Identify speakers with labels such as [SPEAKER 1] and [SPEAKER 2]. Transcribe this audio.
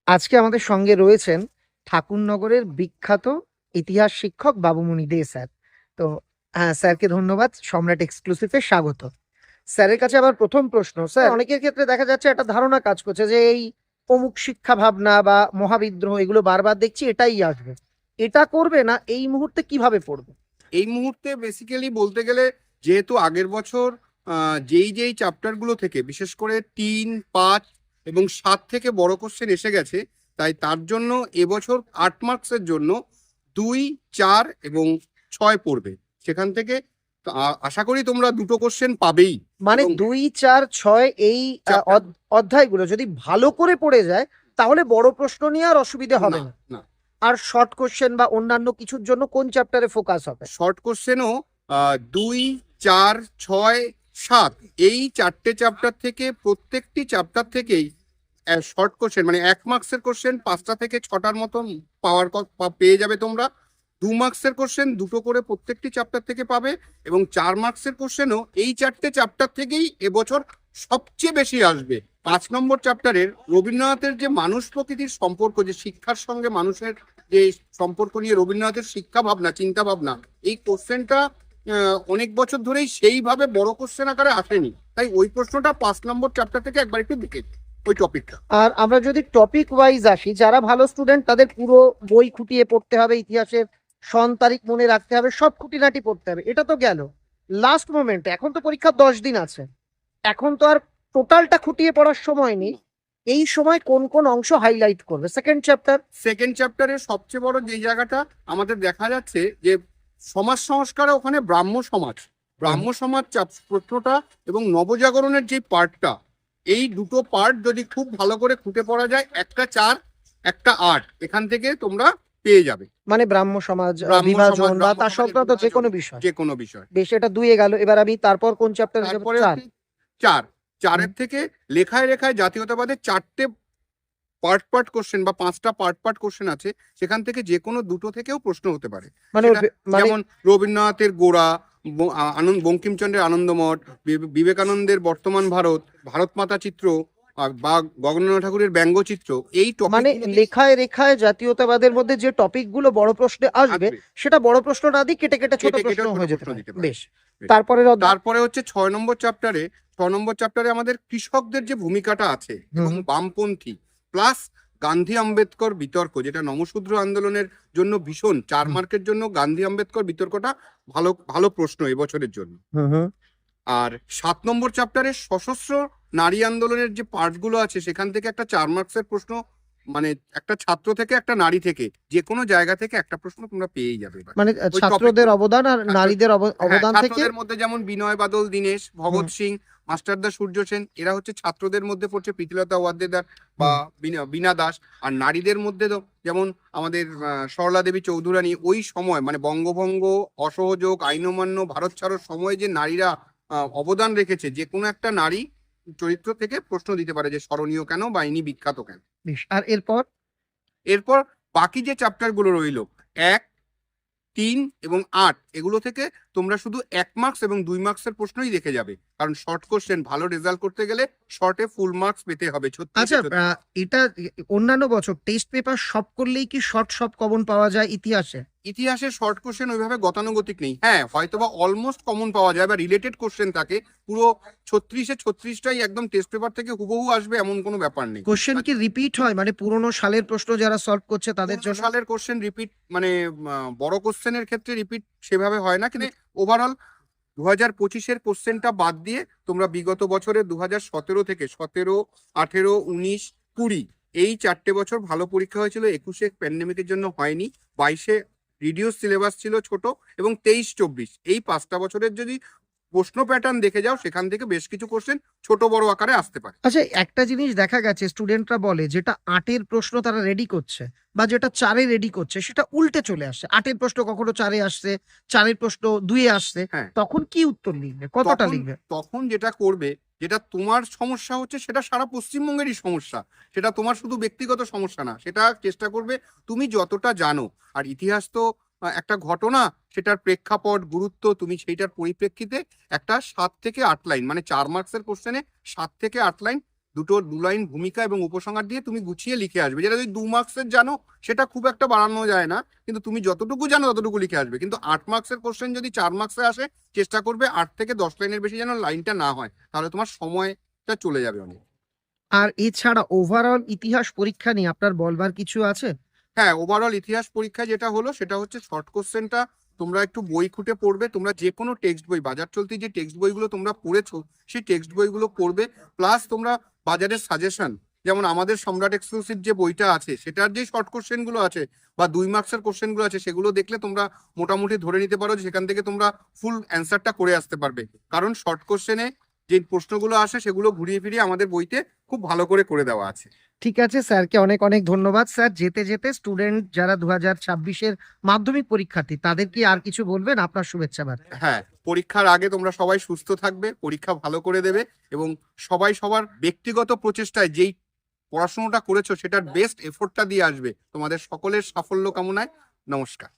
[SPEAKER 1] আজকে আমাদের সঙ্গে রয়েছেন ঠাকুরনগরের বিখ্যাত ইতিহাস শিক্ষক বাবুমণি দে স্যার। তো হ্যাঁ, স্যারকে ধন্যবাদ, সম্রাট এক্সক্লুসিভে স্বাগত। স্যারের কাছে আবার প্রথম প্রশ্ন, স্যার অনেকের ক্ষেত্রে দেখা যাচ্ছে একটা ধারণা কাজ করছে যে এই অমুক শিক্ষা ভাবনা বা মহাবিদ্রোহ এগুলো বারবার দেখছি এটাই আসবে, এটা করবে না, এই মুহূর্তে কিভাবে পড়বে?
[SPEAKER 2] এই মুহূর্তে বেসিক্যালি বলতে গেলে, যেহেতু আগের বছর যেই যেই চ্যাপ্টারগুলো থেকে বিশেষ করে 3, 5 এবং 7 থেকে বড় কোশ্চেন এসে গেছে, তাই তার জন্য এবছর 8 মার্কসের জন্য 2, 4 এবং 6 পড়বে। সেখান থেকে আশা করি তোমরা দুটো কোশ্চেন পাবেই।
[SPEAKER 1] মানে
[SPEAKER 2] এবং
[SPEAKER 1] 2, 4, 6 এই
[SPEAKER 2] chapter-
[SPEAKER 1] অধ্যায়গুলো যদি ভালো করে পড়ে যায় তাহলে বড় প্রশ্ন নিয়ে আর অসুবিধা হবে
[SPEAKER 2] না
[SPEAKER 1] না।
[SPEAKER 2] না
[SPEAKER 1] আর শর্ট কোশ্চেন বা অন্যান্য কিছুর জন্য কোন চ্যাপ্টারে ফোকাস হবে?
[SPEAKER 2] শর্ট কোশ্চেনও 2, 4, 6, 7 এই 4টে চ্যাপ্টার থেকে প্রত্যেকটি চ্যাপ্টার থেকেই শর্ট কোশ্চেন মানে 1 মার্কসের কোশ্চেন 5টা থেকে 6টার মতন পেয়ে যাবে তোমরা। 2 মার্কসের কোশ্চেন দুটো করে প্রত্যেকটি চ্যাপ্টার থেকে পাবে, এবং 4 মার্কসের কোশ্চেনও এই 4টে চ্যাপ্টার থেকেই এবছর সবচেয়ে বেশি আসবে। 5 নম্বর চ্যাপ্টারের রবীন্দ্রনাথের যে মানুষ প্রকৃতির সম্পর্ক, যে শিক্ষার সঙ্গে মানুষের যে সম্পর্ক নিয়ে রবীন্দ্রনাথের শিক্ষা ভাবনা, চিন্তা ভাবনা, এই কোশ্চেনটা অনেক বছর ধরেই সেইভাবে বড় কোশ্চেন আকারে আসেনি। তাই ওই প্রশ্নটা 5 নম্বর চ্যাপ্টার থেকে একবার একটু দেখে ওই টপিকটা।
[SPEAKER 1] আর আমরা যদি টপিক ওয়াইজ আসি, যারা ভালো স্টুডেন্ট তাদের পুরো বই খুঁটিয়ে পড়তে হবে, ইতিহাসের সন তারিখ মনে রাখতে হবে, সব খুঁটিনাটি পড়তে হবে, এটা তো গেল লাস্ট মোমেন্টে। এখন তো পরীক্ষা 10 দিন আছে, এখন তো আর টোটালটা খুঁটিয়ে পড়ার সময় নেই। এই সময় কোন কোন অংশ হাইলাইট করবে?
[SPEAKER 2] সেকেন্ড চ্যাপ্টারের সবচেয়ে বড় যে জায়গাটা আমাদের দেখা যাচ্ছে যে সমাজ সংস্কারে ওখানে ব্রাহ্ম সমাজ প্রশ্নটা এবং নবজাগরণের যে পার্টটা, এই দুটো পার্ট যদি খুব ভালো করে খুঁটে পড়া যায়, একটা 4 একটা 8 এখান থেকে তোমরা পেয়ে যাবে।
[SPEAKER 1] মানে ব্রাহ্ম সমাজ,
[SPEAKER 2] ব্রাহ্ম
[SPEAKER 1] বিভাজন
[SPEAKER 2] সমাজ,
[SPEAKER 1] বা
[SPEAKER 2] ব্রাহ্ম
[SPEAKER 1] তার
[SPEAKER 2] সমাজের
[SPEAKER 1] সংক্রান্ত যে কোনো
[SPEAKER 2] বিভাজন,
[SPEAKER 1] বিষয়।
[SPEAKER 2] যে কোনো বিষয়।
[SPEAKER 1] বেশ, এটা 2 গেল। এবার আমি তারপর কোন চ্যাপ্টারে যাব?
[SPEAKER 2] তারপরে
[SPEAKER 1] 4।
[SPEAKER 2] হচ্ছে 4, 4-এর থেকে লেখায় লেখায় জাতীয়তাবাদের 4টে পার্ট কোশ্চেন বা 5টা পার্ট কোশ্চেন আছে, সেখান থেকে যে কোনো দুটো থেকেও প্রশ্ন হতে পারে।
[SPEAKER 1] মানে
[SPEAKER 2] সেটা
[SPEAKER 1] মানে
[SPEAKER 2] যেমন রবীন্দ্রনাথের গোড়া, বঙ্কিমচন্দ্রের আনন্দমঠ, বিবেকানন্দের বর্তমান ভারত, ভারত মাতা চিত্র, বা গগনেন্দ্রনাথ ঠাকুরের ব্যঙ্গচিত্র, এই
[SPEAKER 1] মানে
[SPEAKER 2] টপিক
[SPEAKER 1] লেখায় রেখায় জাতীয়তাবাদের মধ্যে যে টপিক গুলো বড় প্রশ্নে আসবে, সেটা বড় প্রশ্ন না দিয়ে কেটে কেটে ছোট প্রশ্ন হয়ে যেতে পারে।
[SPEAKER 2] দিতে পারে।
[SPEAKER 1] বেশ, তারপরে
[SPEAKER 2] তারপরে হচ্ছে 6 নম্বর চ্যাপ্টারে আমাদের কৃষকদের যে ভূমিকাটা আছে এবং বামপন্থী প্লাস গান্ধী আম্বেদকর বিতর্ক, যেটা নমশূদ্র আন্দোলনের জন্য ভীষণ 4 মার্কের জন্য গান্ধী আম্বেদকর বিতর্কটা ভালো ভালো প্রশ্ন এবছরের জন্য। আর 7 নম্বর চ্যাপ্টারে সশস্ত্র নারী আন্দোলনের যে পার্টগুলো আছে, সেখান থেকে একটা 4 মার্কসের প্রশ্ন, মানে একটা ছাত্র থেকে একটা নারী থেকে যে কোনো জায়গা থেকে একটা প্রশ্ন তোমরা পেয়েই যাবে।
[SPEAKER 1] মানে
[SPEAKER 2] ওই
[SPEAKER 1] ছাত্রদের
[SPEAKER 2] topic-
[SPEAKER 1] অবদান আর নারীদের
[SPEAKER 2] হ্যাঁ,
[SPEAKER 1] অবদান থেকে।
[SPEAKER 2] ছাত্রদের মধ্যে যেমন বিনয় বাদল দীনেশ, ভগৎ সিং, মাস্টারদা সূর্য সেন, এরা হচ্ছে ছাত্রদের মধ্যে পড়ছে, প্রীতিলতা ওয়াদ্দেদার বা বীণা দাস। আর নারীদের মধ্যে তো যেমন আমাদের সরলা দেবী চৌধুরানী, ওই সময় মানে বঙ্গভঙ্গ, অসহযোগ, আইন অমান্য, ভারত ছাড়োর সময় যে নারীরা অবদান রেখেছে, যে কোনো একটা নারী চরিত্র থেকে প্রশ্ন দিতে পারে যে স্মরণীয় কেন বা ইনি বিখ্যাত কেন।
[SPEAKER 1] বেশ, আর
[SPEAKER 2] এরপর বাকি যে চ্যাপ্টার গুলো রইল 1, 3 এবং 8, এগুলো থেকে তোমরা শুধু 1 মার্কস এবং 2 মার্কসের প্রশ্নই দেখে যাবে, কারণ শর্ট কোশ্চেন ভালো রেজাল্ট করতে গেলে শর্টে ফুল মার্কস পেতে হবে।
[SPEAKER 1] আচ্ছা, এটা অন্যান্য বছর টেস্ট পেপার সব করলেই কি শর্ট সব কমন পাওয়া যায়
[SPEAKER 2] ইতিহাসে শর্ট কোশ্চেন ওইভাবে গতানুগতিক নেই। হ্যাঁ, হয়তোবা অলমোস্ট কমন পাওয়া যায় বা রিলেটেড কোশ্চেন থাকে, পুরো 36-36টাই একদম টেস্ট পেপার থেকে হুবহু আসবে এমন কোনো ব্যাপার নেই।
[SPEAKER 1] কোশ্চেন কি রিপিট হয়? মানে পুরোনো সালের প্রশ্ন যারা সলভ করছে তাদের জন্য
[SPEAKER 2] সালের কোশ্চেন রিপিট, মানে বড় কোশ্চেনের ক্ষেত্রে রিপিট সেভাবে হয় না, কিন্তু ওভারঅল 2025-এর কোশ্চেনটা বাদ দিয়ে তোমরা বিগত বছরের 2017 থেকে 17, 18, 19, 20 এই 4টে বছর ভালো পরীক্ষা হয়েছিল। 21-এ প্যান্ডেমিকের জন্য হয়নি, 22-এ রিডিউস সিলেবাস ছিল ছোট, এবং 23-24 এই 5টা বছরের যদি প্রশ্ন প্যাটার্ন দেখে যাও, সেখান থেকে বেশ কিছু কোশ্চেন ছোট বড় আকারে আসতে পারে।
[SPEAKER 1] আচ্ছা, একটা জিনিস দেখা গেছে, স্টুডেন্টরা বলে যেটা 8-এর প্রশ্ন তারা রেডি করছে বা যেটা 4-এ রেডি করছে সেটা উল্টে চলে আসছে। 8-এর প্রশ্ন কখনো 4-এ আসছে, 4-এর প্রশ্ন 2-এ আসছে।
[SPEAKER 2] হ্যাঁ,
[SPEAKER 1] তখন কি উত্তর লিখবে, কতটা লিখবে?
[SPEAKER 2] তখন যেটা করবে, যেটা তোমার সমস্যা হচ্ছে, সেটা সারা পশ্চিমবঙ্গেরই সমস্যা, সেটা তোমার শুধু ব্যক্তিগত সমস্যা না, সেটা চেষ্টা করবে তুমি যতটা জানো। আর ইতিহাস তো একটা ঘটনা, সেটার প্রেক্ষাপট, গুরুত্ব, তুমি সেইটার পরিপ্রেক্ষিতে একটা 7 থেকে 8 লাইন, মানে 4 মার্কসের কোশ্চেনে 7 থেকে 8 লাইন দু লাইন ভূমিকা এবং উপসংহার দিয়ে তুমি গুছিয়ে লিখে আসবে। যেটা যদি 2 মার্কসের জানো সেটা খুব একটা বাড়ানো যায় না, কিন্তু তুমি যতটুকু জানো ততটুকু লিখে আসবে। কিন্তু 8 মার্কসের কোশ্চেন যদি 4 মার্কসে আসে, চেষ্টা করবে 8 থেকে 10 লাইনের বেশি যেন লাইনটা না হয়, তাহলে তোমার সময়টা চলে যাবে অনেক।
[SPEAKER 1] আর এছাড়া ওভারঅল ইতিহাস পরীক্ষা নিয়ে আপনার বলবার কিছু আছে?
[SPEAKER 2] হ্যাঁ, ওভারঅল ইতিহাস পরীক্ষা যেটা হলো সেটা হচ্ছে শর্ট কোশ্চেনটা তোমরা একটু বই খুঁটে পড়বে। তোমরা যে কোনো টেক্সট বই, বাজার চলতি যে টেক্সট বইগুলো তোমরা পড়েছো সেই টেক্সট বইগুলো পড়বে, প্লাস তোমরা বাজারের সাজেশন, যেমন আমাদের সম্রাট এক্সক্লুসিভ যে বইটা আছে সেটার যে শর্ট কোশ্চেনগুলো আছে বা 2 মার্কসের কোশ্চেনগুলো আছে সেগুলো দেখলে তোমরা মোটামুটি ধরে নিতে পারো যে সেখান থেকে তোমরা ফুল অ্যান্সারটা করে আসতে পারবে। কারণ শর্ট কোশ্চেনে যে প্রশ্নগুলো আসে সেগুলো ঘুরিয়ে ফিরিয়ে আমাদের বইতে খুব ভালো করে দেওয়া আছে।
[SPEAKER 1] ঠিক আছে, স্যারকে অনেক অনেক ধন্যবাদ। স্যার, যেতে যেতে স্টুডেন্ট যারা 2026-এর মাধ্যমিক পরীক্ষার্থী তাদের কি আর কিছু বলবেন? আপনার শুভেচ্ছা বার্তা।
[SPEAKER 2] হ্যাঁ, পরীক্ষার আগে তোমরা সবাই সুস্থ থাকবে, পরীক্ষা ভালো করে দেবে এবং সবাই সবার ব্যক্তিগত প্রচেষ্টায় যেই পড়াশোনাটা করেছো সেটার বেস্ট এফোর্টটা দিয়ে আসবে। তোমাদের সকলের সাফল্য কামনায় নমস্কার।